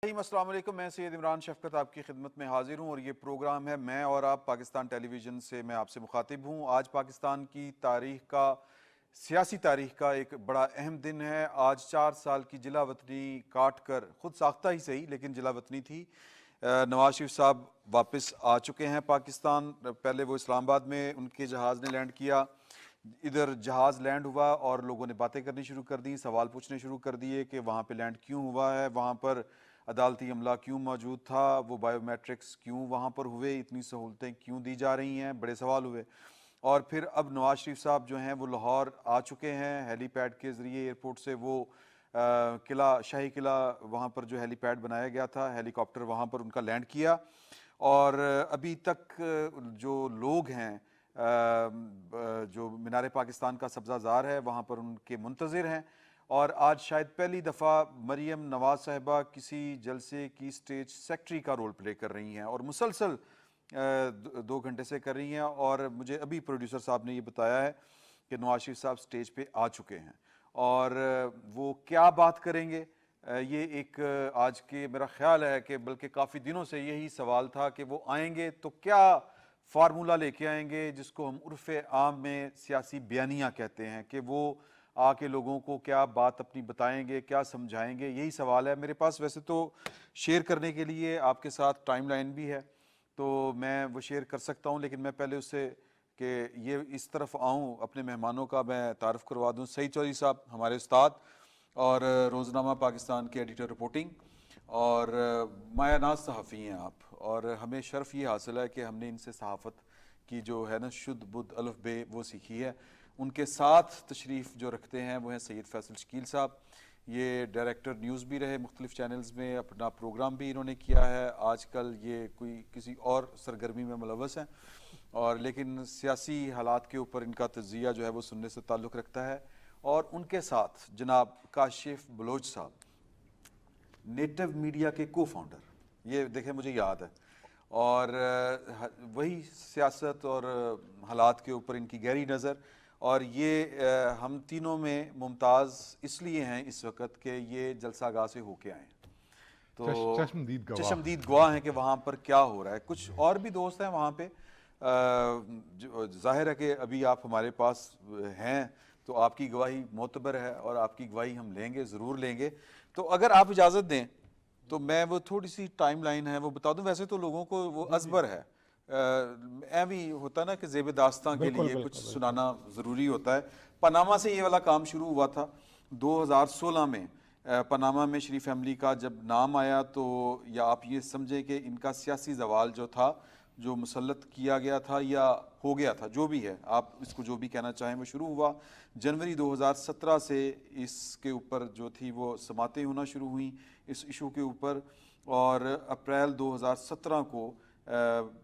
السلام علیکم، میں سید عمران شفقت آپ کی خدمت میں حاضر ہوں اور یہ پروگرام ہے میں اور آپ پاکستان ٹیلی ویژن سے میں آپ سے مخاطب ہوں۔ آج پاکستان کی تاریخ کا سیاسی تاریخ کا ایک بڑا اہم دن ہے۔ آج 4 سال کی جلا وطنی کاٹ کر، خود ساختہ ہی صحیح لیکن جلا وطنی تھی، نواز شریف صاحب واپس آ چکے ہیں پاکستان۔ پہلے وہ اسلام آباد میں ان کے جہاز نے لینڈ کیا، ادھر جہاز لینڈ ہوا اور لوگوں نے باتیں کرنی شروع کر دی، سوال پوچھنے شروع کر دیے کہ وہاں پہ لینڈ کیوں ہوا ہے، وہاں پر عدالتی عملہ کیوں موجود تھا، وہ بائیو میٹرکس کیوں وہاں پر ہوئے، اتنی سہولتیں کیوں دی جا رہی ہیں، بڑے سوال ہوئے۔ اور پھر اب نواز شریف صاحب جو ہیں وہ لاہور آ چکے ہیں، ہیلی پیڈ کے ذریعے ایئرپورٹ سے وہ قلعہ، شاہی قلعہ، وہاں پر جو ہیلی پیڈ بنایا گیا تھا، ہیلی کاپٹر وہاں پر ان کا لینڈ کیا۔ اور ابھی تک جو لوگ ہیں جو مینار پاکستان کا سبزہ زار ہے وہاں پر ان کے منتظر ہیں، اور آج شاید پہلی دفعہ مریم نواز صاحبہ کسی جلسے کی سٹیج سیکٹری کا رول پلے کر رہی ہیں اور مسلسل 2 گھنٹے سے کر رہی ہیں۔ اور مجھے ابھی پروڈیوسر صاحب نے یہ بتایا ہے کہ نواز شریف صاحب سٹیج پہ آ چکے ہیں، اور وہ کیا بات کریں گے، یہ ایک آج کے میرا خیال ہے کہ بلکہ کافی دنوں سے یہی سوال تھا کہ وہ آئیں گے تو کیا فارمولہ لے کے آئیں گے، جس کو ہم عرف عام میں سیاسی بیانیہ کہتے ہیں، کہ وہ آ کے لوگوں کو کیا بات اپنی بتائیں گے، کیا سمجھائیں گے، یہی سوال ہے میرے پاس۔ ویسے تو شیئر کرنے کے لیے آپ کے ساتھ ٹائم لائن بھی ہے تو میں وہ شیئر کر سکتا ہوں، لیکن میں پہلے اس سے کہ یہ اس طرف آؤں اپنے مہمانوں کا میں تعارف کروا دوں۔ سعید چودھری صاحب ہمارے استاد اور روزنامہ پاکستان کے ایڈیٹر رپورٹنگ اور مایہ ناز صحافی ہیں آپ، اور ہمیں شرف یہ حاصل ہے کہ ہم نے ان سے صحافت کی جو ہے نا شدھ بدھ الف بے وہ سیکھی ہے۔ ان کے ساتھ تشریف جو رکھتے ہیں وہ ہیں سید فیصل شکیل صاحب، یہ ڈائریکٹر نیوز بھی رہے مختلف چینلز میں، اپنا پروگرام بھی انہوں نے کیا ہے، آج کل یہ کوئی کسی اور سرگرمی میں ملوث ہیں، اور لیکن سیاسی حالات کے اوپر ان کا تجزیہ جو ہے وہ سننے سے تعلق رکھتا ہے۔ اور ان کے ساتھ جناب کاشف بلوچ صاحب، نیٹو میڈیا کے کو فاؤنڈر، یہ دیکھیں مجھے یاد ہے، اور وہی سیاست اور حالات کے اوپر ان کی گہری نظر، اور یہ ہم تینوں میں ممتاز اس لیے ہیں اس وقت کہ یہ جلسہ گاہ سے ہو کے آئے ہیں، تو چشمدید گواہ ہیں کہ وہاں پر کیا ہو رہا ہے۔ کچھ اور بھی دوست ہیں وہاں پہ، ظاہر ہے کہ ابھی آپ ہمارے پاس ہیں تو آپ کی گواہی معتبر ہے اور آپ کی گواہی ہم لیں گے، ضرور لیں گے۔ تو اگر آپ اجازت دیں تو میں وہ تھوڑی سی ٹائم لائن ہے وہ بتا دوں، ویسے تو لوگوں کو وہ ازبر ہے، ایویں ہوتا نا کہ زیب داستاں کے لیے کچھ سنانا ضروری ہوتا ہے۔ پاناما سے یہ والا کام شروع ہوا تھا 2016 میں، پاناما میں شریف فیملی کا جب نام آیا تو یا آپ یہ سمجھیں کہ ان کا سیاسی زوال جو تھا، جو مسلط کیا گیا تھا یا ہو گیا تھا، جو بھی ہے آپ اس کو جو بھی کہنا چاہیں، وہ شروع ہوا جنوری 2017 سے۔ اس کے اوپر جو تھی وہ سماعتیں ہونا شروع ہوئیں اس ایشو کے اوپر، اور اپریل 2017 کو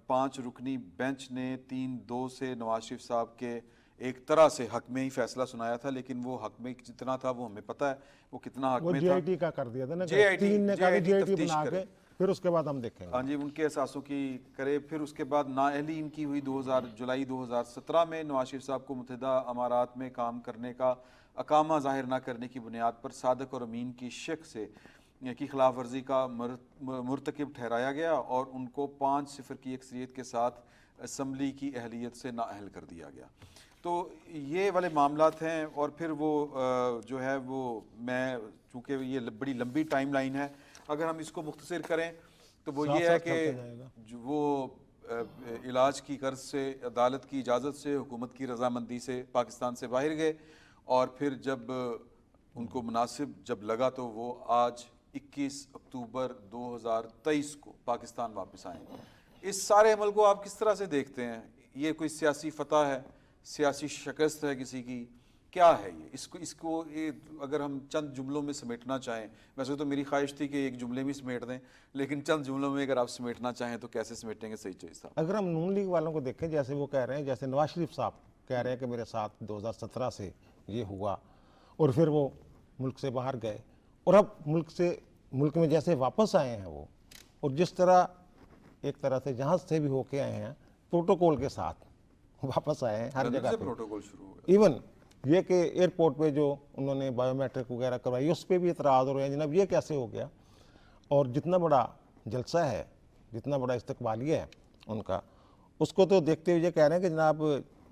5 رکنی بینچ نے 3-2 سے نواز شریف صاحب کے ایک طرح سے حق میں ہی فیصلہ سنایا تھا، لیکن وہ حق میں جتنا تھا وہ ہمیں پتہ ہے وہ کتنا حق میں تھا۔ جے آئی ٹی کا کر دیا تھا نا، جے آئی ٹی تفتیش بنا کے پھر اس کے بعد ہم دیکھیں گے۔ ہاں جی، ان کے احساسوں کی کرے۔ پھر اس کے بعد نااہلی ان کی ہوئی جولائی 2017 میں، نواز شریف صاحب کو متحدہ امارات میں کام کرنے کا اقامہ ظاہر نہ کرنے کی بنیاد پر صادق اور امین کی شک سے کی خلاف ورزی کا مرتکب ٹھہرایا گیا اور ان کو 5-0 کی اکثریت کے ساتھ اسمبلی کی اہلیت سے نااہل کر دیا گیا۔ تو یہ والے معاملات ہیں، اور پھر وہ جو ہے وہ میں چونکہ یہ بڑی لمبی ٹائم لائن ہے، اگر ہم اس کو مختصر کریں تو وہ یہ ہے کہ وہ علاج کی غرض سے عدالت کی اجازت سے، حکومت کی رضامندی سے پاکستان سے باہر گئے، اور پھر جب ان کو مناسب جب لگا تو وہ آج 21 اکتوبر 2023 کو پاکستان واپس آئیں۔ اس سارے عمل کو آپ کس طرح سے دیکھتے ہیں؟ یہ کوئی سیاسی فتح ہے، سیاسی شکست ہے کسی کی، کیا ہے یہ؟ اس کو اگر ہم چند جملوں میں سمیٹنا چاہیں، ویسے تو میری خواہش تھی کہ ایک جملے میں سمیٹ دیں، لیکن چند جملوں میں اگر آپ سمیٹنا چاہیں تو کیسے سمیٹیں گے سعید چودھری صاحب؟ اگر ہم نون لیگ والوں کو دیکھیں، جیسے وہ کہہ رہے ہیں، جیسے نواز شریف صاحب کہہ رہے ہیں کہ میرے ساتھ 2017 سے یہ ہوا اور پھر وہ ملک سے باہر گئے، اور اب ملک میں جیسے واپس آئے ہیں وہ، اور جس طرح ایک طرح سے جہاز سے بھی ہو کے آئے ہیں پروٹوکول کے ساتھ واپس آئے ہیں ہر جگہ پہ، پروٹوکول شروع ہو گیا۔ ایون یہ کہ ایئرپورٹ پہ جو انہوں نے بائیو میٹرک وغیرہ کروائی اس پہ بھی اعتراض ہو رہے ہیں، جناب یہ کیسے ہو گیا؟ اور جتنا بڑا جلسہ ہے, جتنا بڑا استقبالیہ ہے ان کا, اس کو تو دیکھتے ہوئے یہ کہہ رہے ہیں کہ جناب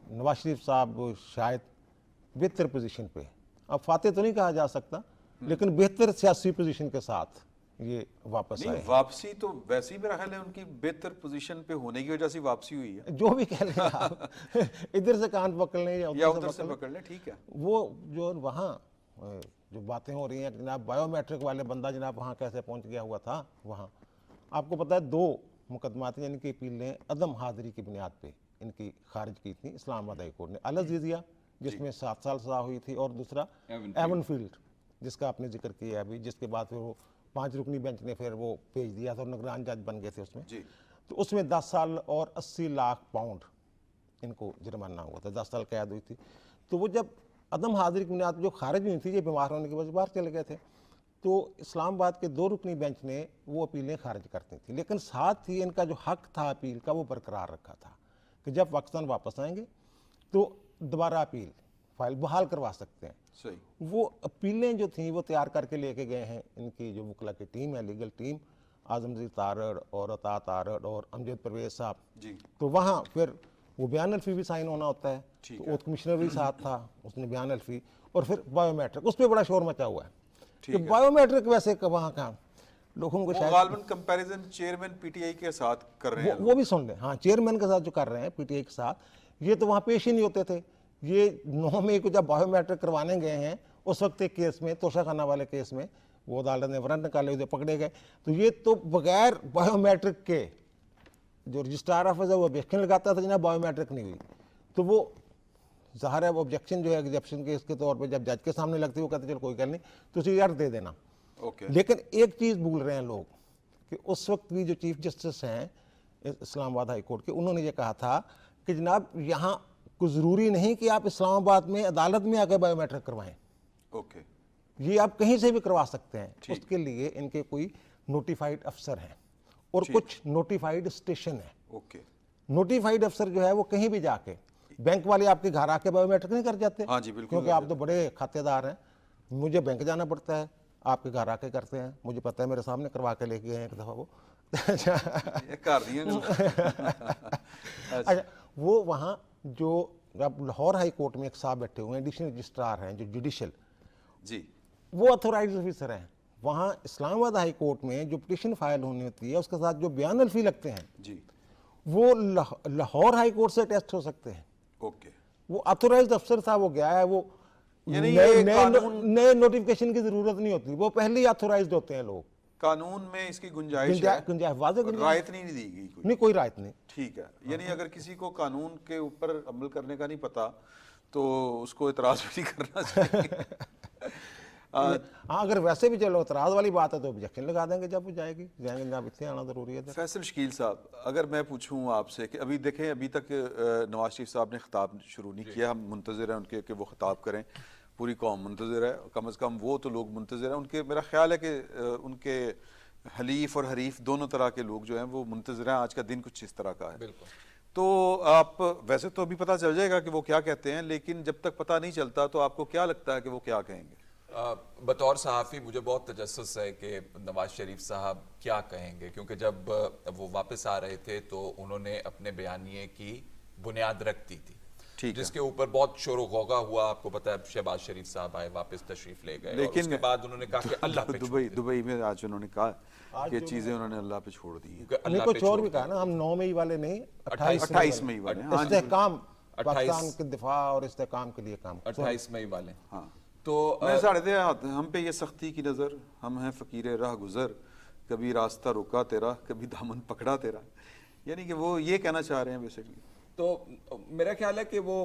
نواز شریف صاحب شاید بہتر پوزیشن پہ, اب فاتح تو نہیں کہا جا سکتا لیکن بہتر سیاسی پوزیشن کے ساتھ یہ واپس آئے. نہیں, واپسی تو ویسے ہی میرا خیال ہے ان کی بہتر پوزیشن پہ ہونے کی وجہ سے واپسی ہوئی ہے, جو بھی کہہ لیں آپ, ادھر سے کان پکڑ لیں یا ادھر سے پکڑ لیں, ٹھیک ہے. وہ جو وہاں جو باتیں ہو رہی ہیں جناب بایو میٹرک والے بندہ جناب وہاں کیسے پہنچ گیا ہوا تھا وہاں, آپ کو پتہ ہے 2 مقدمات ہیں جن کی اپیل نے عدم حاضری کی بنیاد پہ ان کی خارج کی تھی اسلام آباد ہائی کورٹ نے. العزیزیہ جس میں 7 سال سزا ہوئی تھی, اور دوسرا ایون فیلڈ جس کا آپ نے ذکر کیا ہے ابھی, جس کے بعد پھر وہ 5 رکنی بینچ نے پھر وہ بھیج دیا تھا اور نگران جج بن گئے تھے اس میں. تو اس میں 10 سال اور 80 لاکھ پاؤنڈ ان کو جرمانہ ہوا تھا, 10 سال قید ہوئی تھی. تو وہ جب عدم حاضری کی بنیاد جو خارج ہوئی تھی, یہ بیمار ہونے کی وجہ سے باہر چلے گئے تھے, تو اسلام آباد کے 2 رکنی بینچ نے وہ اپیلیں خارج کرتی تھیں, لیکن ساتھ ہی ان کا جو حق تھا اپیل کا وہ برقرار رکھا تھا کہ جب وقتاً واپس آئیں گے تو دوبارہ اپیل فائل بحال کروا سکتے ہیں. صحیح. وہ اپیلیں جو تھیں وہ تیار کر کے لے کے گئے ہیں ان کی جو وکلا کی ٹیم ہے, لیگل ٹیم, اعظم زی تارڑ اور عطا تارڑ اور امجد پرویز صاحب. تو وہاں پھر وہ بیان الفی بھی سائن ہونا ہوتا ہے, تو اوتھ کمشنر بھی ساتھ تھا, اس نے بیان الفی, اور پھر بایو میٹرک, اس پہ بڑا شور مچا ہوا ہے کہ بایو میٹرک ویسے وہاں کا لوگوں کو شاید غالباً comparison chairman P T I کے ساتھ کر رہے ہیں, وہ بھی سن لیں. ہاں, چیئرمین کے ساتھ جو کر رہے ہیں پی ٹی آئی کے ساتھ, یہ تو وہاں پیش ہی نہیں ہوتے تھے. یہ 9 مئی کو جب بایو میٹرک کروانے گئے ہیں اس وقت ایک کیس میں, توشہ خانہ والے کیس میں, وہ عدالت نے وارنٹ نکالے ہوئے پکڑے گئے, تو یہ تو بغیر بایو میٹرک کے جو رجسٹرار آفس ہے وہ آبجیکشن لگاتا تھا جناب بایو میٹرک نہیں ہوئی, تو وہ ظاہر ہے وہ آبجیکشن جو ہے ایگزیپشن کے اس کے طور پہ جب جج کے سامنے لگتی ہے وہ کہتے چلو کوئی گل نہیں تو اسی یار دے دینا. لیکن ایک چیز بھول رہے ہیں لوگ کہ اس وقت بھی جو چیف جسٹس ہیں اسلام آباد ہائی کورٹ کے, انہوں نے یہ کہا تھا کہ جناب یہاں کوئی ضروری نہیں کہ آپ اسلام آباد میں عدالت میں آ کے بایو میٹرک کروائیں, یہ آپ کہیں سے بھی کروا سکتے ہیں. اس کے لیے ان کے کوئی نوٹیفائڈ افسر ہیں اور کچھ نوٹیفائڈ اسٹیشن ہیں. نوٹیفائڈ افسر جو ہے وہ کہیں بھی جا کے, بینک والے آپ کے گھر آ کے بایو میٹرک نہیں کر جاتے کیونکہ آپ تو بڑے کھاتے دار ہیں, مجھے بینک جانا پڑتا ہے, آپ کے گھر آ کے کرتے ہیں, مجھے پتہ ہے میرے سامنے کروا کے لے کے گئے ہیں ایک دفعہ وہ. اچھا, وہ وہاں جو اب لاہور ہائی کورٹ میں ایک صاحب بیٹھے ہوئے ہیں ایڈیشنل رجسٹرار ہیں جو جوڈیشل, وہ اتھورائزڈ آفیسر ہیں. وہاں اسلام آباد ہائی کورٹ میں جو پٹیشن فائل ہونی ہوتی ہے اس کے ساتھ جو بیان الفی لگتے ہیں وہ لاہور ہائی کورٹ سے ٹیسٹ ہو سکتے ہیں. وہ اتھورائزڈ افسر تھا, وہ گیا ہے, وہ نئے نوٹیفکیشن کی ضرورت نہیں ہوتی, وہ پہلے ہی اتھورائزڈ ہوتے ہیں لوگ. قانون میں اس کی گنجائش ہے, واضح رعایت نہیں دی گئی, نہیں کوئی رعایت نہیں. ٹھیک ہے, یعنی اگر کسی کو قانون کے اوپر عمل کرنے کا نہیں پتا تو اس کو اعتراض بھی نہیں کرنا چاہیے. ہاں, اگر ویسے بھی چلو اعتراض والی بات ہے تو آبجیکشن لگا دیں گے جب وہ جائے گی, جائیں گے جناب اتنے آنا ضروری ہے. فیصل شکیل صاحب, اگر میں پوچھوں آپ سے کہ ابھی دیکھیں ابھی تک نواز شریف صاحب نے خطاب شروع نہیں کیا, ہم منتظر ہیں ان کے کہ وہ خطاب کریں, پوری قوم منتظر ہے, کم از کم وہ تو لوگ منتظر ہیں ان کے. میرا خیال ہے کہ ان کے حلیف اور حریف دونوں طرح کے لوگ جو ہیں وہ منتظر ہیں, آج کا دن کچھ اس طرح کا ہے. تو آپ ویسے تو ابھی پتہ چل جائے گا کہ وہ کیا کہتے ہیں, لیکن جب تک پتہ نہیں چلتا تو آپ کو کیا لگتا ہے کہ وہ کیا کہیں گے؟ بطور صحافی مجھے بہت تجسس ہے کہ نواز شریف صاحب کیا کہیں گے, کیونکہ جب وہ واپس آ رہے تھے تو انہوں نے اپنے بیانیے کی بنیاد رکھ دی تھی, جس کے اوپر بہت شور و غوغا ہوا. آپ کو پتہ ہے شہباز شریف صاحب آئے, واپس تشریف لے گئے, اور اس کے بعد انہوں نے کہا کہ اللہ پہ دبئی میں آج انہوں نے کہا کہ چیزیں انہوں نے اللہ پہ چھوڑ دی ہیں. کچھ اور بھی کہا نا, ہم 9 مئی والے نہیں 28 مئی والے, استحکام پاکستان کے دفاع اور استحکام کے لیے کام, 28 مئی والے. ہاں, تو ہم پہ یہ سختی کی نظر, ہم ہیں فقیر راہ گزر, کبھی راستہ روکا تیرا, کبھی دامن پکڑا تیرا, یعنی کہ وہ یہ کہنا چاہ رہے ہیں بیسیکلی. تو میرا خیال ہے کہ وہ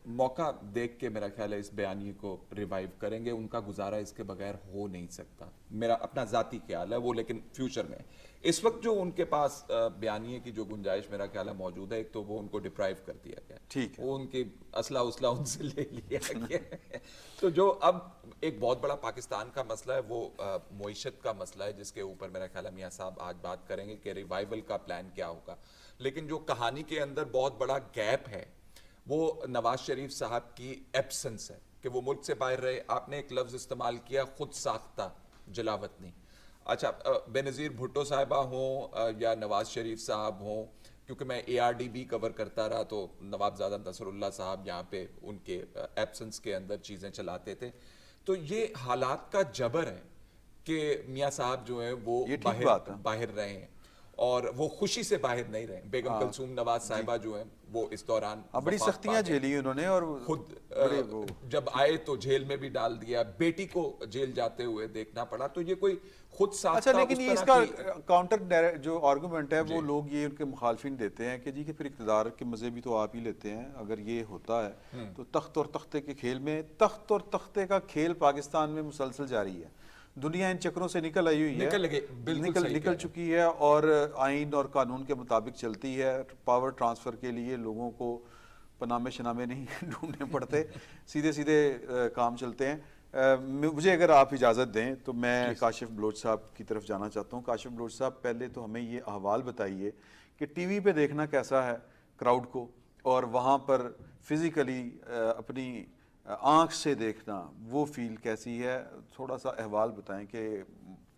موقع دیکھ کے میرا خیال ہے اس بیانیے کو ریوائیو کریں گے, ان کا گزارا اس کے بغیر ہو نہیں سکتا, میرا اپنا ذاتی خیال ہے وہ. لیکن فیوچر میں اس وقت جو ان کے پاس بیانیے کی جو گنجائش میرا خیال ہے موجود ہے, ایک تو وہ ان کو ڈپرائیو کر دیا گیا, ٹھیک ہے, وہ ان کی اسلحہ ان سے لے لیا گیا. تو جو اب ایک بہت بڑا پاکستان کا مسئلہ ہے وہ معیشت کا مسئلہ ہے, جس کے اوپر میرا خیال ہے میاں صاحب آج بات کریں گے کہ ریوائیول کا پلان کیا ہوگا. لیکن جو کہانی کے اندر بہت بڑا گیپ ہے وہ نواز شریف صاحب کی ایبسنس ہے, کہ وہ ملک سے باہر رہے. آپ نے ایک لفظ استعمال کیا, خود ساختہ جلاوطنی. اچھا بینظیر بھٹو صاحبہ ہوں یا نواز شریف صاحب ہوں، کیونکہ میں اے آر ڈی بھی کور کرتا رہا تو نواب زادہ نصر اللہ صاحب یہاں پہ ان کے ایبسنس کے اندر چیزیں چلاتے تھے، تو یہ حالات کا جبر ہے کہ میاں صاحب جو ہیں وہ یہ ٹھیک بات ہے۔ باہر رہے ہیں اور وہ خوشی سے باہر نہیں رہے۔ بیگم کلثوم نواز صاحبہ جو ہیں وہ اس دوران بڑی وفات سختیاں پا گئے۔ جھیلی انہوں نے، اور خود بڑے وہ جب آئے تو جیل میں بھی ڈال دیا، بیٹی کو جیل جاتے ہوئے دیکھنا پڑا، تو یہ کوئی خود ساختہ اچھا، لیکن یہ اس اس طرح کا کی کاؤنٹر جو آرگومنٹ ہے وہ لوگ یہ ان کے مخالفین دیتے ہیں کہ جی کہ پھر اقتدار کے مزے بھی تو آپ ہی لیتے ہیں، اگر یہ ہوتا ہے تو تخت اور تختے کے کھیل میں، تخت اور تختے کا کھیل پاکستان میں مسلسل جاری ہے، دنیا ان چکروں سے نکل آئی ہوئی ہے، نکل چکی ہے، اور آئین اور قانون کے مطابق چلتی ہے۔ پاور ٹرانسفر کے لیے لوگوں کو پنامے شنامے نہیں ڈھونڈنے پڑتے، سیدھے سیدھے کام چلتے ہیں۔ مجھے اگر آپ اجازت دیں تو میں کاشف بلوچ صاحب کی طرف جانا چاہتا ہوں۔ کاشف بلوچ صاحب، پہلے تو ہمیں یہ احوال بتائیے کہ ٹی وی پہ دیکھنا کیسا ہے کراؤڈ کو، اور وہاں پر فزیکلی اپنی آنکھ سے دیکھنا وہ فیل کیسی ہے؟ تھوڑا سا احوال بتائیں کہ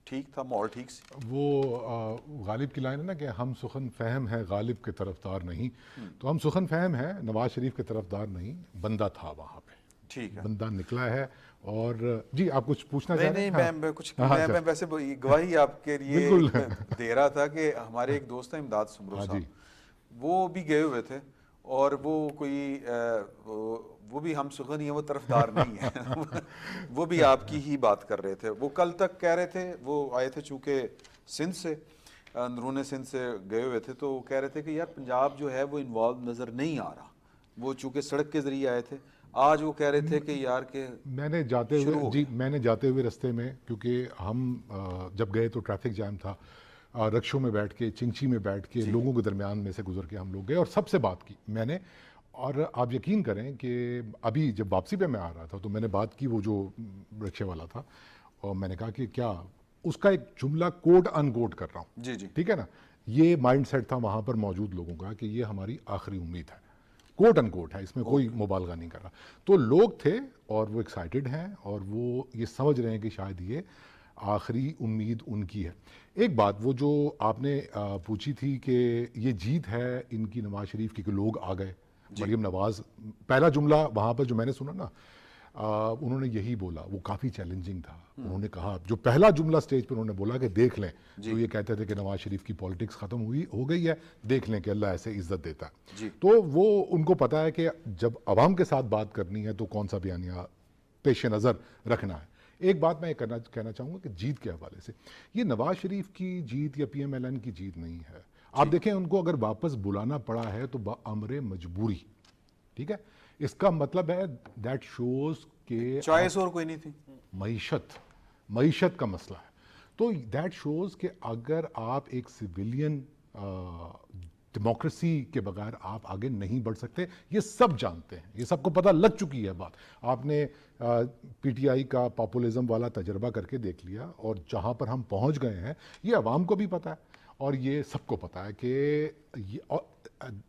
ٹھیک تھا ماحول؟ ٹھیک سے وہ غالب کی لائن ہے نا کہ ہم سخن فہم ہے غالب کے طرفدار نہیں، تو ہم سخن فہم ہے نواز شریف کے طرفدار نہیں، بندہ تھا وہاں پہ، ٹھیک ہے، بندہ نکلا ہے۔ اور جی آپ کچھ پوچھنا چاہ رہے ہیں؟ نہیں، میں کچھ میں ویسے گواہی آپ کے لیے دے رہا تھا کہ ہمارے ایک دوست ہیں امداد سمرو صاحب، وہ بھی گئے ہوئے تھے، اور وہ کوئی وہ بھی ہم سخن ہی ہیں، وہ طرفدار نہیں ہیں، وہ بھی آپ کی ہی بات کر رہے تھے۔ وہ کل تک کہہ رہے تھے، وہ آئے تھے چونکہ سندھ سے، اندرون سندھ سے گئے ہوئے تھے، تو وہ کہہ رہے تھے کہ یار پنجاب جو ہے وہ انوالو نظر نہیں آ رہا، وہ چونکہ سڑک کے ذریعے آئے تھے۔ آج وہ کہہ رہے تھے کہ یار کہ میں نے جاتے ہوئے رستے میں، کیونکہ ہم جب گئے تو ٹریفک جام تھا، رکشوں میں بیٹھ کے، چنچی میں بیٹھ کے لوگوں کے درمیان میں سے گزر کے ہم لوگ گئے اور سب سے بات کی میں نے، اور آپ یقین کریں کہ ابھی جب واپسی پہ میں آ رہا تھا تو میں نے بات کی وہ جو رکشے والا تھا، اور میں نے کہا کہ کیا اس کا ایک جملہ کوٹ ان کوٹ کر رہا ہوں، جی ٹھیک ہے نا، یہ مائنڈ سیٹ تھا وہاں پر موجود لوگوں کا کہ یہ ہماری آخری امید ہے، کوٹ ان کوٹ ہے، اس میں کوئی مبالغہ نہیں کر رہا۔ تو لوگ تھے اور وہ ایکسائٹڈ ہیں اور وہ یہ سمجھ رہے ہیں کہ شاید یہ آخری امید ان کی ہے۔ ایک بات وہ جو آپ نے پوچھی تھی کہ یہ جیت ہے ان کی نواز شریف کی کہ لوگ آ گئے، مریم نواز، پہلا جملہ وہاں پر جو میں نے سنا نا، انہوں نے یہی بولا، وہ کافی چیلنجنگ تھا، انہوں نے کہا جو پہلا جملہ سٹیج پر انہوں نے بولا کہ دیکھ لیں، جو یہ کہتے تھے کہ نواز شریف کی پالیٹکس ختم ہو گئی ہے، دیکھ لیں کہ اللہ ایسے عزت دیتا ہے۔ تو وہ ان کو پتا ہے کہ جب عوام کے ساتھ بات کرنی ہے تو کون سا بیانیہ پیش نظر رکھنا ہے۔ ایک بات میں کہنا چاہوں گا کہ جیت کے حوالے سے، یہ نواز شریف کی جیت یا پی ایم ایل این کی جیت نہیں ہے۔ آپ دیکھیں ان کو اگر واپس بلانا پڑا ہے تو بامر مجبوری، ٹھیک ہے، اس کا مطلب ہے دیٹ شوز کہ چوائس اور کوئی نہیں تھی، معیشت کا مسئلہ ہے، تو دیٹ شوز کہ اگر آپ ایک سویلین ڈیموکریسی کے بغیر آپ آگے نہیں بڑھ سکتے، یہ سب جانتے ہیں، یہ سب کو پتہ لگ چکی ہے بات۔ آپ نے پی ٹی آئی کا پاپولزم والا تجربہ کر کے دیکھ لیا، اور جہاں پر ہم پہنچ گئے ہیں یہ عوام کو بھی پتہ ہے اور یہ سب کو پتہ ہے کہ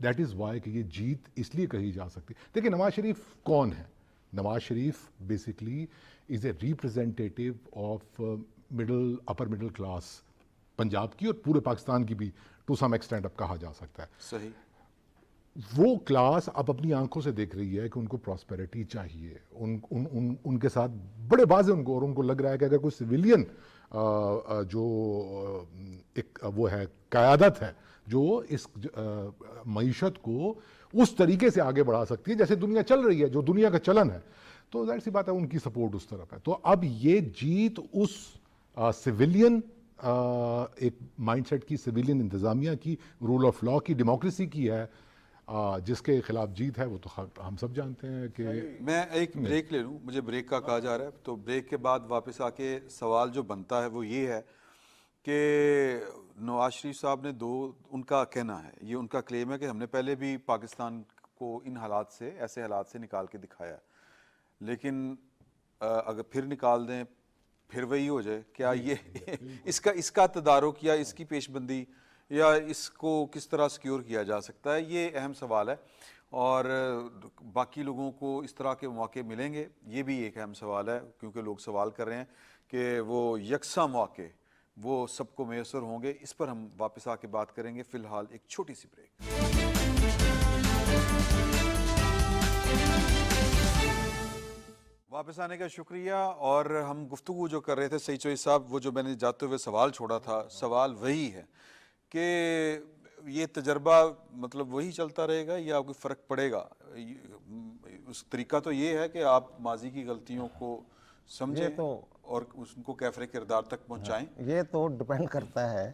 دیٹ از وائی کہ یہ جیت اس لیے کہی جا سکتی۔ دیکھیں نواز شریف کون ہے؟ Nawaz Sharif basically is a representative of upper middle class Punjab کی اور پورے پاکستان کی بھی ٹو سم ایکسٹینٹ اب کہا جا سکتا ہے۔ صحیح، وہ کلاس اب اپنی آنکھوں سے دیکھ رہی ہے کہ ان کو پراسپیرٹی چاہیے، ان کے ساتھ بڑے واضح اور ان کو لگ رہا ہے کہ اگر کوئی سویلین جو ایک وہ ہے قیادت ہے جو اس معیشت کو اس طریقے سے آگے بڑھا سکتی ہے جیسے دنیا چل رہی ہے، جو دنیا کا چلن ہے، تو ظاہر سی بات ہے ان کی سپورٹ اس طرف ہے۔ تو اب یہ جیت اس سویلین ایک مائنڈ سیٹ کی، سویلین انتظامیہ کی، رول آف لا کی، ڈیموکریسی کی ہے، جس کے خلاف جیت ہے وہ تو ہم سب جانتے ہیں کہ میں ایک بریک لے لوں، مجھے بریک کا کہا جا رہا ہے، تو بریک کے بعد واپس آ کے سوال جو بنتا ہے وہ یہ ہے کہ نواز شریف صاحب نے ان کا کہنا ہے، یہ ان کا کلیم ہے کہ ہم نے پہلے بھی پاکستان کو ان حالات سے، ایسے حالات سے نکال کے دکھایا ہے، لیکن اگر پھر نکال دیں پھر وہی ہو جائے، کیا یہ اس کا تدارک یا اس کی پیش بندی یا اس کو کس طرح سیکیور کیا جا سکتا ہے، یہ اہم سوال ہے، اور باقی لوگوں کو اس طرح کے مواقع ملیں گے، یہ بھی ایک اہم سوال ہے، کیونکہ لوگ سوال کر رہے ہیں کہ وہ یکساں مواقع وہ سب کو میسر ہوں گے، اس پر ہم واپس آ کے بات کریں گے. فی الحال ایک چھوٹی سی بریک. واپس آنے کا شکریہ. اور ہم گفتگو جو کر رہے تھے سعید چوہی صاحب، وہ جو میں نے جاتے ہوئے سوال چھوڑا تھا، سوال وہی ہے کہ یہ تجربہ مطلب وہی چلتا رہے گا یا کوئی فرق پڑے گا؟ اس طریقہ تو یہ ہے کہ آپ ماضی کی غلطیوں کو سمجھیں اور اس کو کیفر کردار تک پہنچائیں. یہ تو ڈپینڈ کرتا ہے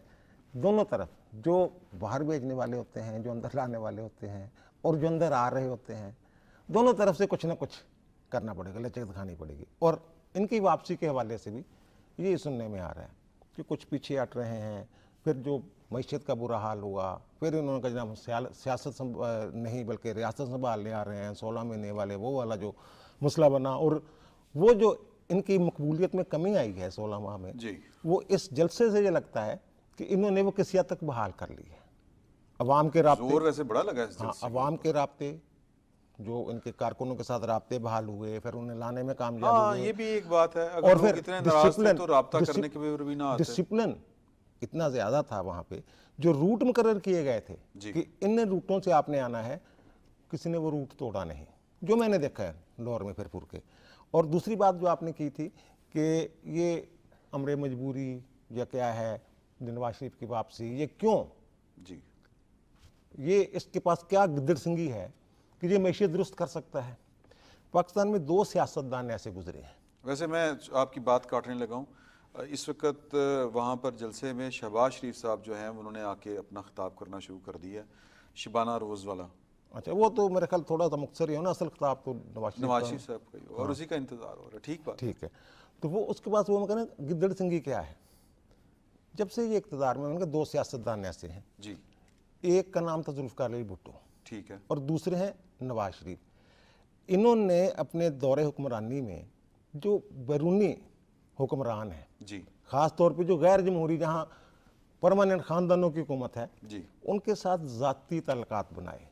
دونوں طرف، جو باہر بھیجنے والے ہوتے ہیں، جو اندر لانے والے ہوتے ہیں، اور جو اندر آ رہے ہوتے ہیں. دونوں طرف سے کچھ نہ کچھ کرنا پڑے گا، لچک دکھانی پڑے گی. اور ان کی واپسی کے حوالے سے بھی یہ سننے میں آ رہا ہے کہ کچھ پیچھے ہٹ رہے ہیں. پھر جو معیشت کا برا حال ہوا، پھر انہوں نے کہا جناب سیاست نہیں بلکہ ریاست سنبھالنے آ رہے ہیں، 16 مہینے والے وہ والا جو مسئلہ بنا. اور وہ جو ان کی مقبولیت میں کمی آئی ہے 16 ماہ میں، وہ اس جلسے سے یہ لگتا ہے کہ انہوں نے وہ کسی حد تک بحال کر لی ہے. عوام کے رابطے، زور ویسے بڑا لگا اس جلسے. عوام کے رابطے، جو ان کے کارکنوں کے ساتھ رابطے بحال ہوئے، پھر انہیں لانے میں کامیاب ہوئے. یہ بھی ایک بات ہے، اگر لوگ اتنے ناراض تھے تو رابطہ کرنے کے بھی نہ آتے. ڈسپلن اتنا زیادہ تھا وہاں پہ. جو روٹ مقرر کیے گئے تھے کہ ان روٹوں سے آپ نے آنا ہے، کسی نے وہ روٹ توڑا نہیں، جو میں نے دیکھا ہے لاہور میں پھر پور کے. اور دوسری بات جو آپ نے کی تھی کہ یہ امر مجبوری یا کیا ہے نواز شریف کی واپسی، یہ کیوں؟ جی یہ اس کے پاس کیا گدڑ سنگھی ہے کہ یہ معیشت درست کر سکتا ہے؟ پاکستان میں 2 سیاستدان ایسے گزرے ہیں. ویسے میں آپ کی بات کاٹنے لگا ہوں. اس وقت وہاں پر جلسے میں شہباز شریف صاحب جو ہیں انہوں نے آ کے اپنا خطاب کرنا شروع کر دیا. شبانہ روز والا. اچھا، وہ تو میرے خیال تھوڑا سا مختصر ہی ہو نا، اصل خطاب تو نواز شریف صاحب کا ہی اور اسی کا انتظار ہو رہا ہے. ٹھیک بات. ٹھیک ہے. تو وہ اس کے بعد وہ کہنا گدڑ سنگھی کیا ہے. جب سے یہ اقتدار میں 2 سیاستدان ایسے ہیں. جی. ایک کا نام تھا ذوالفقار علی بھٹو، ٹھیک ہے، اور دوسرے ہیں نواز شریف. انہوں نے اپنے دور حکمرانی میں جو بیرونی حکمران ہیں، جی، خاص طور پہ جو غیر جمہوری جہاں پرماننٹ خاندانوں کی حکومت ہے، جی، ان کے ساتھ ذاتی تعلقات بنائے،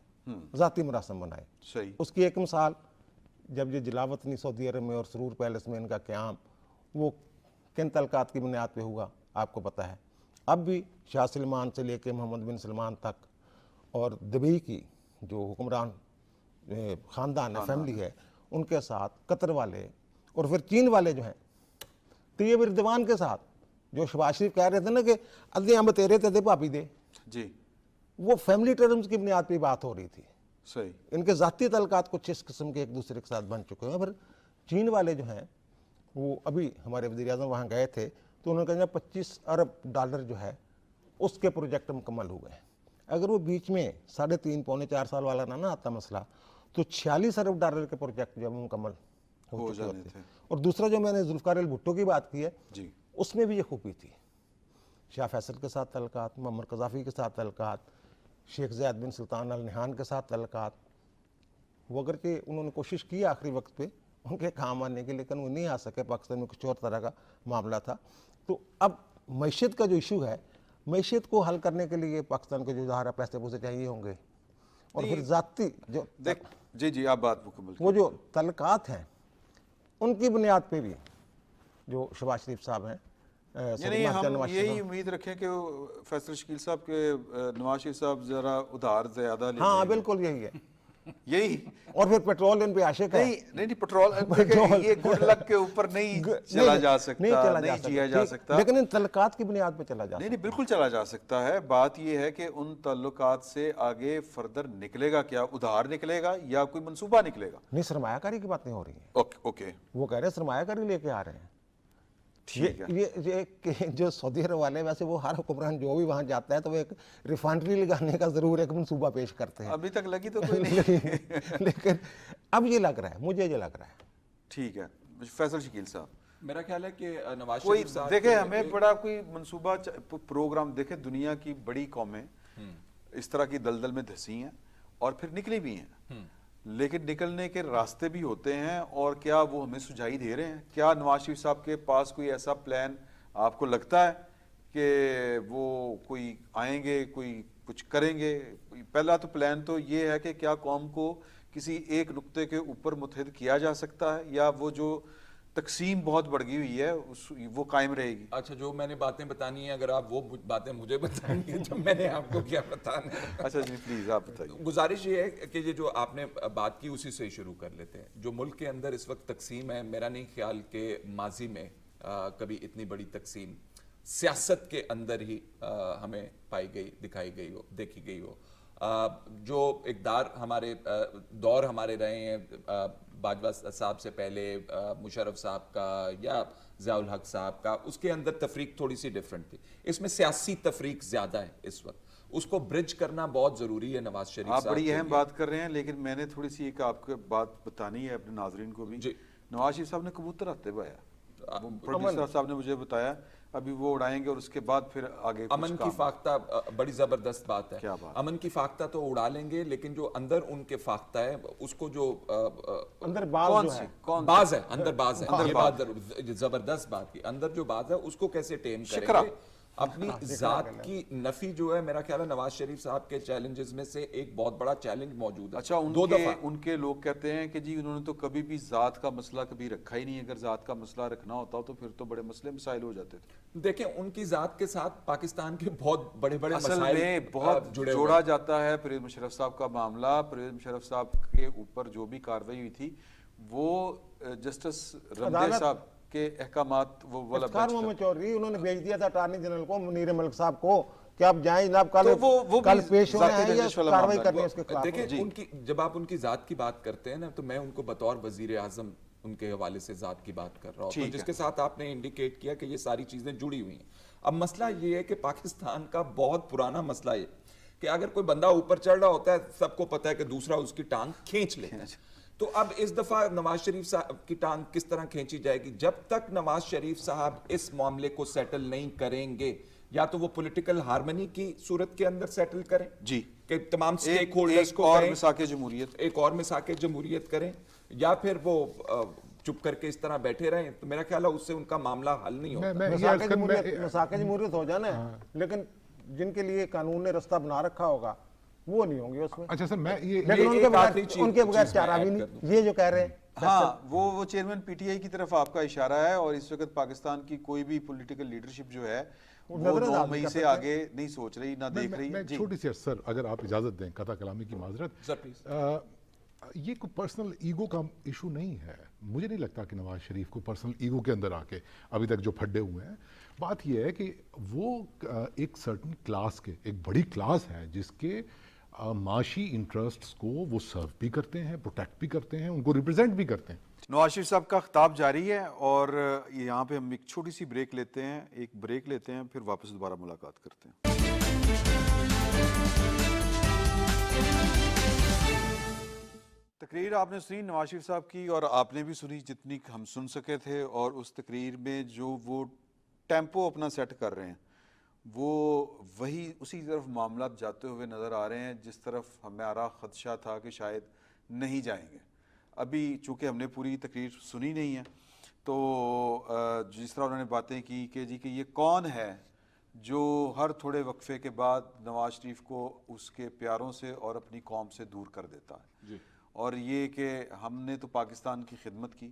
ذاتی مراسم بنائے. صحیح. اس کی ایک مثال جب یہ جلاوطنی سعودی عرب میں اور سرور پیلس میں ان کا قیام، وہ کن تعلقات کی بنیاد پہ ہوا آپ کو پتہ ہے. اب بھی شاہ سلمان سے لے کے محمد بن سلمان تک اور دبئی کی جو حکمران خاندان ہے، فیملی ہے، ان کے ساتھ قطر والے اور پھر چین والے جو ہیں، طیب اردوان کے ساتھ جو شہباز شریف کہہ رہے تھے نا کہ ادھے ہم تیرے تے پاپی دے، جی، وہ فیملی ٹرمز کی بنیاد پہ بات ہو رہی تھی. صحیح. ان کے ذاتی تعلقات کچھ اس قسم کے ایک دوسرے کے ساتھ بن چکے ہیں. پھر چین والے جو ہیں وہ ابھی ہمارے وزیر اعظم وہاں گئے تھے تو انہوں نے کہا 25 ارب ڈالر جو ہے اس کے پروجیکٹ مکمل ہو گئے. اگر وہ بیچ میں 3.5 پونے 4 سال والا نہ آتا مسئلہ تو 46 ارب ڈالر کے پروجیکٹ جب مکمل ہو چکے ہوتے تھے. اور دوسرا جو میں نے ذوالفقار علی بھٹو کی بات کی ہے، جی، اس میں بھی یہ خوبی تھی. شاہ فیصل کے ساتھ تعلقات، معمر قذافی کے ساتھ تعلقات، شیخ زید بن سلطان ال نہیان کے ساتھ تعلقات. وہ اگرچہ انہوں نے کوشش کی آخری وقت پہ ان کے کام آنے کے، لیکن وہ نہیں آ سکے. پاکستان میں کچھ اور طرح کا معاملہ تھا. تو اب معیشت کا جو ایشو ہے، معیشت کو حل کرنے کے لیے پاکستان کے جو ظاہر پیسے پوسے چاہیے ہوں گے، اور پھر ذاتی جو جی آپ بات مکمل. وہ جو تعلقات ہیں ان کی بنیاد پہ بھی جو شہباز شریف صاحب ہیں، یعنی ہم یہی امید رکھیں کہ فیصل شکیل صاحب کے نواز شریف صاحب ذرا ادھار زیادہ لیں. ہاں بالکل یہی ہے. یہی. اور پھر پیٹرول ان پہ عاشق ہے. نہیں پیٹرول یہ گڈ لک کے اوپر نہیں چلا جا سکتا، نہیں جیا جا سکتا، لیکن ان تعلقات کی بنیاد پہ چلا جا سکتا. نہیں بالکل چلا جا سکتا ہے. بات یہ ہے کہ ان تعلقات سے آگے فردر نکلے گا کیا؟ ادھار نکلے گا یا کوئی منصوبہ نکلے گا؟ نہیں، سرمایہ کاری کی بات نہیں ہو رہی ہے. اوکے، وہ کہہ رہے ہیں سرمایہ کاری لے کے آ رہے ہیں. ٹھیک ہے. یہ جو سعودی عرب والے، ویسے وہ ہر حکمران جو بھی وہاں جاتا ہے تو وہ ایک ریفائنری لگانے کا ضرور ایک منصوبہ پیش کرتے ہیں. ابھی تک لگی تو کوئی نہیں، لیکن اب یہ لگ رہا ہے، مجھے یہ لگ رہا ہے. ٹھیک ہے. فیصل شکیل صاحب، میرا خیال ہے کہ نواز کوئی شریف صاحب دیکھیں ہمیں بڑا کوئی منصوبہ پروگرام، دیکھیں دنیا کی بڑی قومیں اس طرح کی دلدل میں دھسی ہیں اور پھر نکلی بھی ہیں، لیکن نکلنے کے راستے بھی ہوتے ہیں. اور کیا وہ ہمیں سجائی دے رہے ہیں؟ کیا نواز شریف صاحب کے پاس کوئی ایسا پلان آپ کو لگتا ہے کہ وہ کوئی آئیں گے، کوئی کچھ کریں گے؟ پہلا تو پلان تو یہ ہے کہ کیا قوم کو کسی ایک نقطے کے اوپر متحد کیا جا سکتا ہے، یا وہ جو تقسیم بہت بڑھ گئی ہوئی ہے وہ قائم رہے گی. اچھا جو میں نے باتیں بتانی ہیں اگر آپ وہ باتیں مجھے بتائیں گے تو میں نے آپ کو کیا بتانا ہے. اچھا جی پلیز آپ بتائیے. گزارش یہ ہے کہ یہ جو آپ نے بات کی اسی سے شروع کر لیتے ہیں. جو ملک کے اندر اس وقت تقسیم ہے میرا نہیں خیال کہ ماضی میں کبھی اتنی بڑی تقسیم سیاست کے اندر ہی ہمیں پائی گئی دکھائی گئی ہو دیکھی گئی ہو. جو اقدار ہمارے دور ہمارے رہے ہیں باجوہ صاحب سے پہلے مشرف صاحب کا یا ضیاء الحق صاحب کا اس کے اندر تفریق تھوڑی سی ڈیفرنٹ تھی. اس میں سیاسی تفریق زیادہ ہے اس وقت اس کو برج کرنا بہت ضروری ہے نواز شریف صاحب. آپ بڑی اہم بات کر رہے ہیں لیکن میں نے تھوڑی سی ایک آپ کو بات بتانی ہے اپنے ناظرین کو بھی. نواز شریف صاحب نے کبوتر آتے بایا پروڈیوسر صاحب نے مجھے بتایا ابھی وہ اڑائیں گے اور اس کے بعد پھر آگے امن کی فاختہ بڑی زبردست بات ہے. کیا بات امن کی فاختہ تو اڑا لیں گے لیکن جو اندر ان کے فاختہ ہے اس کو جو اندر باز جو ہے باز ہے اندر باز ہے یہ بات زبردست بات کی اندر جو باز ہے اس کو کیسے ٹیم کریں گے. اپنی ذات کی نفی جو ہے میرا خیال ہے نواز شریف صاحب کے چیلنجز میں سے ایک بہت بڑا چیلنج موجود ہے. اچھا ان کے لوگ کہتے ہیں کہ جی انہوں نے تو کبھی بھی ذات کا مسئلہ کبھی رکھا ہی نہیں. اگر ذات کا مسئلہ رکھنا ہوتا تو پھر تو بڑے مسئلے مسائل ہو جاتے تھے. دیکھیں ان کی ذات کے ساتھ پاکستان کے بہت بڑے بڑے اصل مسائل میں بہت جوڑا جاتا ہے. پرویز مشرف صاحب کا معاملہ پرویز مشرف صاحب کے اوپر جو بھی کارروائی ہوئی تھی وہ جسٹس رمدے صاحب کے احکامات وہ والا چوری انہوں نے بھیج دیا تھا اٹارنی جنرل کو منیر ملک صاحب کو کہ آپ جائیں جناب کل پیش ہونے ہیں یا کارروائی کرنی ہے اس کے خلاف. دیکھیں ان کی جب آپ ان کی ذات کی بات کرتے ہیں نا تو میں ان کو بطور وزیر اعظم ان کے حوالے سے ذات کی بات کر رہا ہوں جس کے ساتھ آپ نے انڈیکیٹ کیا کہ یہ ساری چیزیں جڑی ہوئی ہیں. اب مسئلہ یہ ہے کہ پاکستان کا بہت پرانا مسئلہ ہے کہ اگر کوئی بندہ اوپر چڑھ رہا ہوتا ہے سب کو پتا ہے کہ دوسرا اس کی ٹانگ کھینچ لیتا ہے. تو اب اس دفعہ نواز شریف صاحب کی ٹانگ کس طرح کھینچی جائے گی جب تک نواز شریف صاحب اس معاملے کو سیٹل نہیں کریں گے. یا تو وہ پولیٹیکل ہارمنی کی صورت کے اندر سیٹل کریں جی کہ تمام سٹیک ہولڈرز کو اور مساق جمہوریت ایک اور مساق جمہوریت کریں یا پھر وہ چپ کر کے اس طرح بیٹھے رہیں. تو میرا خیال ہے اس سے ان کا معاملہ حل نہیں ہوتا. مساق جمہوریت ہو جانا ہے لیکن جن کے لیے قانون نے رستہ بنا رکھا ہوگا وہ نہیں ہوں گے اس میں. اچھا سر میں یہ ان کے بغیر چارہ بھی نہیں یہ جو کہہ رہے ہیں. ہاں وہ چیئرمین پی ٹی آئی کی طرف آپ کا اشارہ ہے اور اس وقت پاکستان کی کوئی بھی پولیٹیکل لیڈرشپ جو ہے وہ 9 مئی سے آگے نہیں سوچ رہی نہ دیکھ رہی. میں چھوٹی سی سر اگر آپ اجازت دیں قطع کلامی کی معذرت یہ کوئی پرسنل ایگو کا ایشو نہیں ہے. مجھے نہیں لگتا کہ نواز شریف کو پرسنل ایگو کے اندر آ کے ابھی تک جو پھڈے ہوئے ہیں. بات یہ ہے کہ وہ ایک سرٹن کلاس کے ایک بڑی کلاس ہے جس کے معاشی انٹرسٹس کو وہ سرو بھی کرتے ہیں پروٹیکٹ بھی کرتے ہیں ان کو ریپرزینٹ بھی کرتے ہیں. نواز شریف صاحب کا خطاب جاری ہے اور یہاں پہ ہم ایک چھوٹی سی بریک لیتے ہیں پھر واپس دوبارہ ملاقات کرتے ہیں. تقریر آپ نے سنی نواز شریف صاحب کی اور آپ نے بھی سنی جتنی ہم سن سکے تھے. اور اس تقریر میں جو وہ ٹیمپو اپنا سیٹ کر رہے ہیں وہ وہی اسی طرف معاملات جاتے ہوئے نظر آ رہے ہیں جس طرف ہمارا خدشہ تھا کہ شاید نہیں جائیں گے. ابھی چونکہ ہم نے پوری تقریر سنی نہیں ہے تو جس طرح انہوں نے باتیں کی کہ جی کہ یہ کون ہے جو ہر تھوڑے وقفے کے بعد نواز شریف کو اس کے پیاروں سے اور اپنی قوم سے دور کر دیتا ہے. اور یہ کہ ہم نے تو پاکستان کی خدمت کی,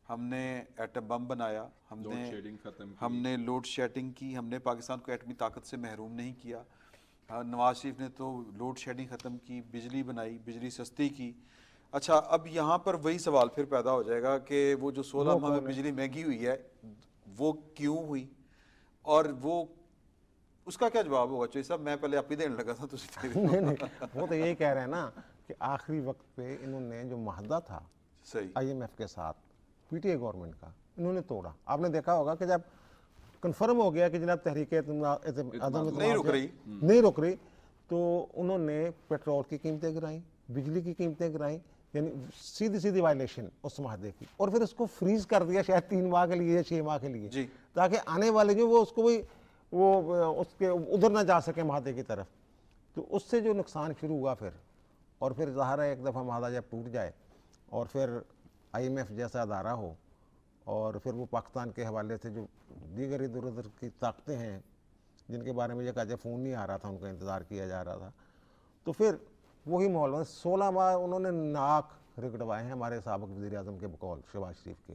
ہم نے ایٹم بم بنایا, ہم نے لوڈ شیڈنگ کی, ہم نے پاکستان کو ایٹمی طاقت سے محروم نہیں کیا. نواز شریف نے تو لوڈ شیڈنگ ختم کی, بجلی بنائی, بجلی سستی کی. اچھا اب یہاں پر وہی سوال پھر پیدا ہو جائے گا کہ وہ جو 16 ماہ میں بجلی مہنگی ہوئی ہے وہ کیوں ہوئی اور وہ اس کا کیا جواب ہوگا؟ چوہی صاحب میں پہلے آپ ہی دینے لگا تھا. وہ تو یہی کہہ رہے ہیں نا کہ آخری وقت پہ انہوں نے جو معاہدہ تھا آئی ایم ایف کے ساتھ پی ٹی آئی گورنمنٹ کا انہوں نے توڑا. آپ نے دیکھا ہوگا کہ جب کنفرم ہو گیا کہ جناب تحریک نہیں رک رہی تو انہوں نے پیٹرول کی قیمتیں گرائیں, بجلی کی قیمتیں گرائیں, یعنی سیدھی وائلیشن اس معاہدے کی, اور پھر اس کو فریز کر دیا شاید 3 ماہ کے لیے یا 6 ماہ کے لیے تاکہ آنے والے جو وہ اس کو وہ اس کے ادھر نہ جا سکے معاہدے کی طرف. تو اس سے جو نقصان شروع ہوا اور پھر ظاہر ہے ایک دفعہ معاہدہ جب ٹوٹ جائے اور پھر آئی ایم ایف جیسا ادارہ ہو اور پھر وہ پاکستان کے حوالے سے جو دیگر ادھر ادھر کی طاقتیں ہیں جن کے بارے میں یہ کہا جب فون نہیں آ رہا تھا ان کا انتظار کیا جا رہا تھا, تو پھر وہی ماحول میں 16 ماہ انہوں نے ناک رگڑوائے ہیں ہمارے سابق وزیر اعظم کے بقول شہباز شریف کے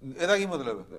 ਇਹਦਾ ਕੀ ਮਤਲਬ ਹੈ?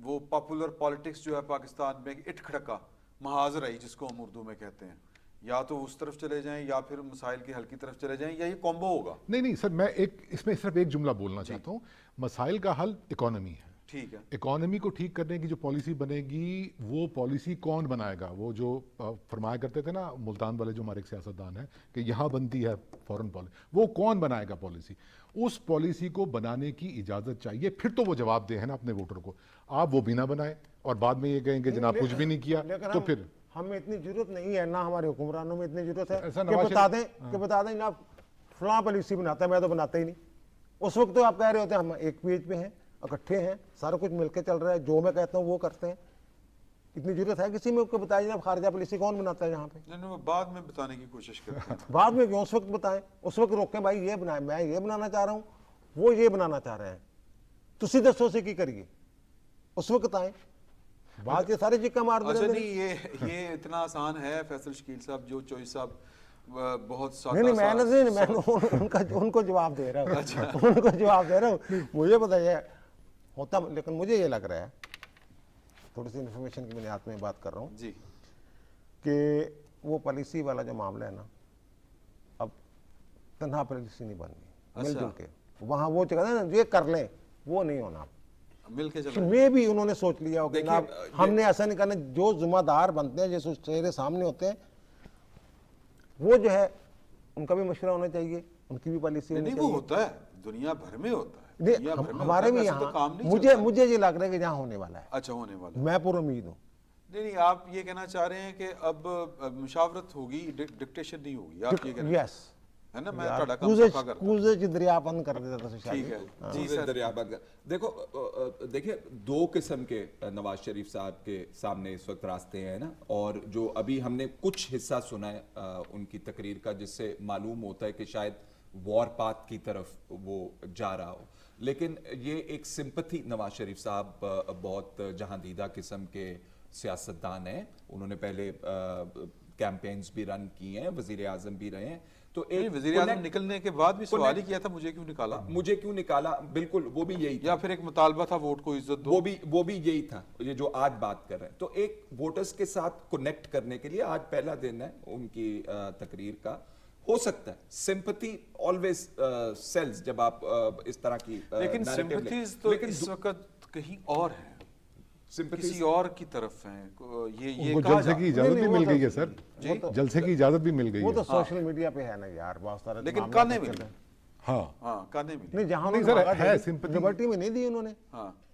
وہ پاپولر پالیٹکس جو ہے پاکستان میں اٹھ کھڑکا محاذ رہی جس کو ہم اردو میں کہتے ہیں، یا تو اس طرف چلے جائیں یا پھر مسائل کی حل کی طرف چلے جائیں، یا یہ کومبو ہوگا؟ نہیں سر، میں اس میں صرف ایک جملہ بولنا چاہتا ہوں. مسائل کا حل اکانومی ہے. ٹھیک ہے. اکانومی کو ٹھیک کرنے کی جو پالیسی بنے گی وہ پالیسی کون بنائے گا؟ وہ جو فرمایا کرتے تھے نا ملتان والے جو ہمارے ایک سیاستدان ہیں کہ یہاں بنتی ہے فورن پالیسی، وہ کون بنائے گا پالیسی؟ اس پالیسی کو بنانے کی اجازت چاہیے، پھر تو وہ جواب دے ہے نا اپنے ووٹر کو. آپ وہ بھی نہ بنائیں اور بعد میں یہ کہیں کہ جناب کچھ بھی نہیں کیا، تو پھر ہمیں اتنی ضرورت نہیں ہے، نہ ہمارے حکمرانوں میں اتنی ضرورت ہے ایسا کہ بتا دیں جناب فلاں پالیسی بناتا ہے، میں تو بناتا ہی نہیں. اس وقت تو آپ کہہ رہے ہوتے ہیں ہم ایک پیج پہ ہیں، اکٹھے ہیں، سارا کچھ مل کے چل رہا ہے، جو میں کہتا ہوں وہ کرتے ہیں. اتنی ضرورت ہے کسی میں کو بتائیں جناب خارجہ پالیسی کون بناتا ہے یہاں پہ؟ نہیں وہ بعد میں بتانے کی کوشش کرتے ہیں. بعد میں کیوں؟ اس وقت بتائیں، اس وقت روکیں بھائی یہ بنائیں، میں یہ بنانا چاہ رہا ہوں، وہ یہ بنانا چاہ رہے ہیں، تسی دسو سے کی کریے، اس وقت آئیں. بات یہ سارے چکا مار اچھا دیں. نہیں یہ اتنا آسان ہے فیصل شکیل صاحب، جو چوئی صاحب بہت سادہ نہیں میں ان کو جواب دے رہا ہوں، ان کو جواب دے رہا ہوں. مجھے بتائیے ہوتا، لیکن مجھے یہ لگ رہا ہے، تھوڑی سی انفارمیشن کی بنیاد میں بات کر رہا ہوں جی کہ وہ پالیسی والا جو معاملہ ہے نا، اب تنہا پالیسی نہیں بننی، مل جل کے وہاں وہ کہتے ہیں نا یہ کر لیں، وہ نہیں ہونا. مل کے چلیں. میں بھی انہوں نے سوچ لیا کہ جناب ہم نے ایسا نہیں کرنا. جو ذمہ دار بنتے ہیں جیسے چہرے سامنے ہوتے ہیں، وہ جو ہے ان کا بھی مشورہ ہونا چاہیے، ان کی بھی پالیسی ہونی نہیں چاہیے. وہ ہوتا ہے دنیا بھر میں ہوتا ہے. ہمارے بھی یہاں مجھے یہ لگ رہا ہے کہ جہاں ہونے والا ہے. اچھا ہونے والا ہے. میں پر امید ہوں. نہیں آپ یہ کہنا چاہ رہے ہیں کہ اب مشاورت ہوگی، ڈکٹیشن نہیں ہوگی، آپ یہ کہنا یس ہے نا؟ میں تھوڑا کم سفا کرتا ہوں. کوزے کی دریا بند کر دیتا تھا. ٹھیک ہے جی سر، دریابند دیکھو، دیکھیں دو قسم کے نواز شریف صاحب کے سامنے اس وقت راستے ہیں نا، اور جو ابھی ہم نے کچھ حصہ سنا ہے ان کی تقریر کا، جس سے معلوم ہوتا ہے کہ شاید وار پاتھ کی طرف وہ جا رہا ہو. لیکن یہ ایک سمپتھی، نواز شریف صاحب بہت جہاں دیدہ قسم کے سیاستدان ہیں، انہوں نے پہلے کیمپینز بھی رن کی ہیں، وزیر اعظم بھی رہے ہیں. تو ایک وزیر اعظم نکلنے کے بعد بھی سوال ہی کیا تھا مجھے کیوں نکالا، بالکل وہ بھی یہی تھا، یا پھر ایک مطالبہ تھا ووٹ کو عزت دو، وہ بھی یہی تھا، یہ جو آج بات کر رہے ہیں. تو ایک ووٹرز کے ساتھ کنیکٹ کرنے کے لیے آج پہلا دن ہے ان کی تقریر کا. ہو سکتا ہے سمپتھی آلویز سیلز جب آپ اس طرح کی، لیکن سمپتھیز تو اس وقت کہیں اور ہیں، کسی اور کی طرف ہیں. یہ جلسے کی اجازت بھی مل گئی ہے سر، جلسے کی اجازت بھی مل گئی وہ ہے. تو سوشل میڈیا پہ ہے نا یار بہت سارے، لیکن کانے میں ہاں کانے میں نہیں، جہاں لبرٹی میں نہیں دی انہوں نے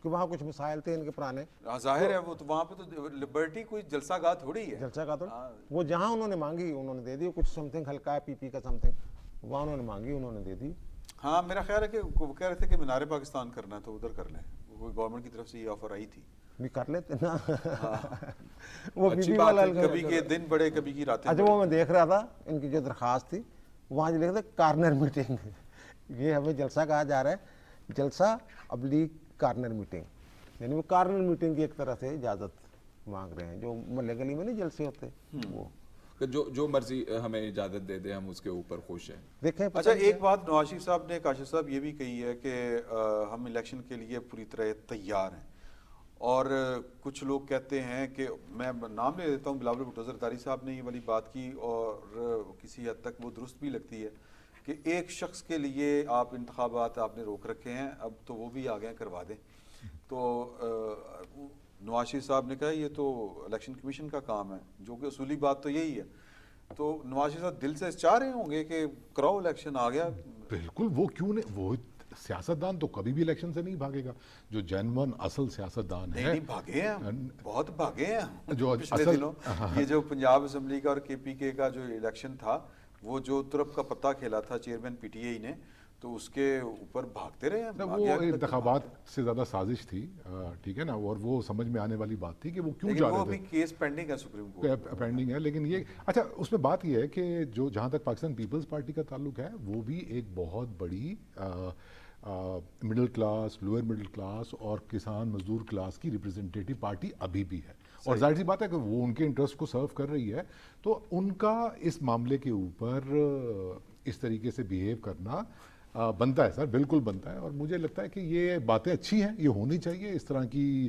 کہ وہاں کچھ مسائل تھے ان کے پرانے. ظاہر ہے وہ تو وہاں پہ تو لبرٹی کوئی جلسہ گاہ تھوڑی ہے، جلسہ کا تو وہ جہاں انہوں نے مانگی انہوں نے دے دی. کچھ سم تھنگ ہلکا ہے پی کا سم تھنگ، وہاں انہوں نے مانگی انہوں نے دے دی. ہاں میرا خیال ہے کہ وہ کہہ رہے تھے کہ مینار پاکستان کرنا ہے تو ادھر کر لیں، وہ گورنمنٹ کی طرف سے یہ آفر آئی تھی. بھی کر لیتے نا وہ اچھی بات ہے، کبھی کے دن بڑے کبھی کی راتیں. اچھا وہ میں دیکھ رہا تھا ان کی جو درخواست تھی وہاں جو لکھا تھا کارنر میٹنگ. یہ ہمیں جلسہ کہا جا رہا ہے، جلسہ ابلیغ کارنر میٹنگ، یعنی وہ کارنر میٹنگ کی ایک طرح سے اجازت مانگ رہے ہیں. جو محلے گلی میں نہیں جلسے ہوتے وہ، جو مرضی ہمیں اجازت دے دے ہم اس کے اوپر خوش ہیں. دیکھیں اچھا ایک بات نواز شریف صاحب نے، کاشف صاحب یہ بھی کہی ہے کہ ہم الیکشن کے لیے پوری طرح تیار ہیں، اور کچھ لوگ کہتے ہیں کہ میں نام لے دیتا ہوں، بلاول بھٹو زرداری صاحب نے یہ والی بات کی اور کسی حد تک وہ درست بھی لگتی ہے کہ ایک شخص کے لیے آپ انتخابات آپ نے روک رکھے ہیں، اب تو وہ بھی آگے کروا دیں. تو نواز شریف صاحب نے کہا یہ تو الیکشن کمیشن کا کام ہے، جو کہ اصولی بات تو یہی ہے. تو نواز شریف صاحب دل سے چاہ رہے ہوں گے کہ کراؤ الیکشن، آ گیا. بالکل، وہ کیوں نہیں، وہ سیاستدان تو کبھی بھی الیکشن سے نہیں بھاگے گا. جو جینون اصل سیاستدان ہے، نہیں بھاگے ہیں، بہت بھاگے ہیں جو پچھلے دنوں. یہ جو پنجاب اسمبلی کا اور کے پی کے کا جو الیکشن تھا، وہ جو ترپ کا پتہ کھیلا تھا چیئرمین پی ٹی آئی نے، تو اس کے اوپر بھاگتے رہے ہیں. وہ انتخابات سے زیادہ سازش تھی، ٹھیک ہے نا، اور وہ سمجھ میں آنے والی بات تھی کہ وہ کیوں جا رہے تھے. کیس پینڈنگ ہے سپریم کورٹ، پینڈنگ ہے. لیکن یہ اچھا اس میں بات یہ ہے کہ جو جہاں تک پاکستان پیپلز پارٹی کا تعلق ہے، وہ بھی ایک بہت بڑی middle class, lower middle class اور کسان مزدور کلاس کی ریپرزنٹیٹیو پارٹی ابھی بھی ہے. اور ظاہر سی بات ہے کہ وہ ان کے انٹرسٹ کو سرو کر رہی ہے، تو ان کا اس معاملے کے اوپر اس طریقے سے بیہیو کرنا بنتا ہے سر، بالکل بنتا ہے. اور مجھے لگتا ہے کہ یہ باتیں اچھی ہیں، یہ ہونی چاہیے. اس طرح کی